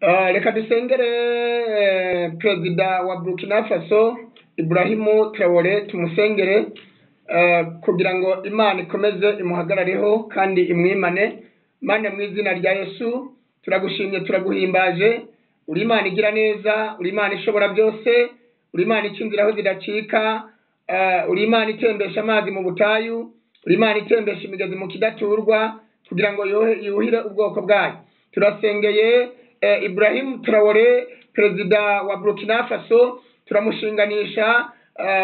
Reka dusengere perezida wa Burkina Faso Ibrahimu Traoré tumusengere kugira ngo Imana ikomeze imuhagarareho kandi imwimane. Mana mu izina rya Yesu turagushimye turaguhimbaje, uri Imana igira neza, uri Imana ishobora byose, uri Imana icinzira aho zidacika, uri Imana itembesha amazi mu butayu, uri Imana itembesha imigezi mu kidaturwa kugira ngo yuhire ubwoko bwayo. Turasengeye Ibrahim Traoré perezida wa Burkina Faso, turamushinganisha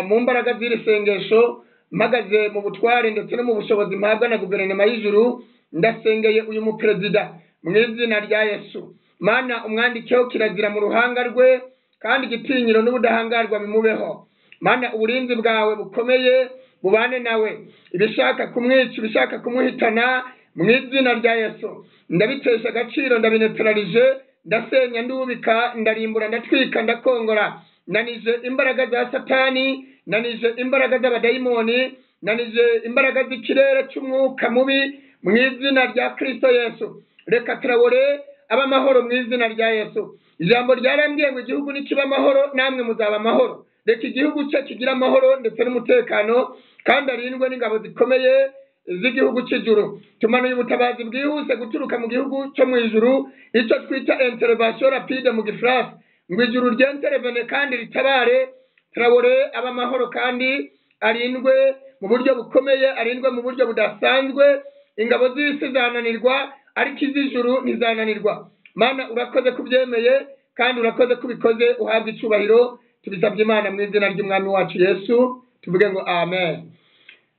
mu mbaraga z'iri sengesho, mpagaze mu butware ndetse no mu bushobozi mpabwa na guverinoma y'ijuru. Ndasengeye uyu mu perezida mu izina rya Yesu. Mana umwandikeho kirazira mu ruhanga rwe, kandi igitinyiro n'ubudahangarwa bimubeho. Mana uburinzi bwawe bukomeye bubane nawe, ibishaka kumwica ibishaka kumuhitana mu izina rya Yesu ndabitesha agaciro, ndabinetralije, ndasenya ndubika, ndarimbura, ndatwika, ndakongora. Nanije imbaraga za Satani, nanije imbaraga z'abadayimoni, nanije imbaraga z'ikirere cy'umwuka mubi mu izina rya Kristo Yesu. Reka Traoré aba amahoro mu izina rya Yesu. Ijambo ryarambwiye ngo igihugu nikiba amahoro namwe muzaba amahoro. Reka igihugu cye kigira amahoro ndetse n'umutekano, kandi arindwe n'ingabo zikomeye z'igihugu cy'ijuru. Tumanuye ubutabazi bwihuse guturuka mu gihugu cyo mu ijuru, icyo twita intervention rapide mu Gifaransa, ngo ijuru ryenterevene kandi ritabare. Traoré aba amahoro kandi arindwe mu buryo bukomeye, arindwe mu buryo budasanzwe. Ingabo z'isi zananirwa ariko iz'ijuru ntizananirwa. Mana urakoze kubyemeye kandi urakoze kubikoze, uhabwe icyubahiro. Tubisabye Imana mu izina ry'umwami wacu Yesu, tuvuge ngo amen.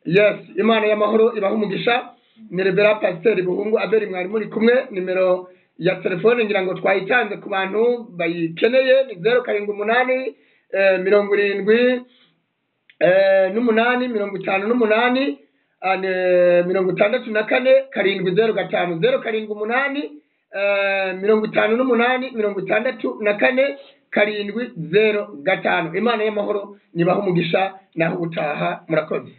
Yes, Imana y'amahoro ibaha umugisha. Ni Reverend Pasteur Buhungu Abel mwari muri kumwe. Nimero ya telefone ngira ngo twayitanze ku bantu bayikeneye ni 078 78 58 64 705 078 58 64 705. Imana y'amahoro nibaha umugisha naho utaha. Murakoze.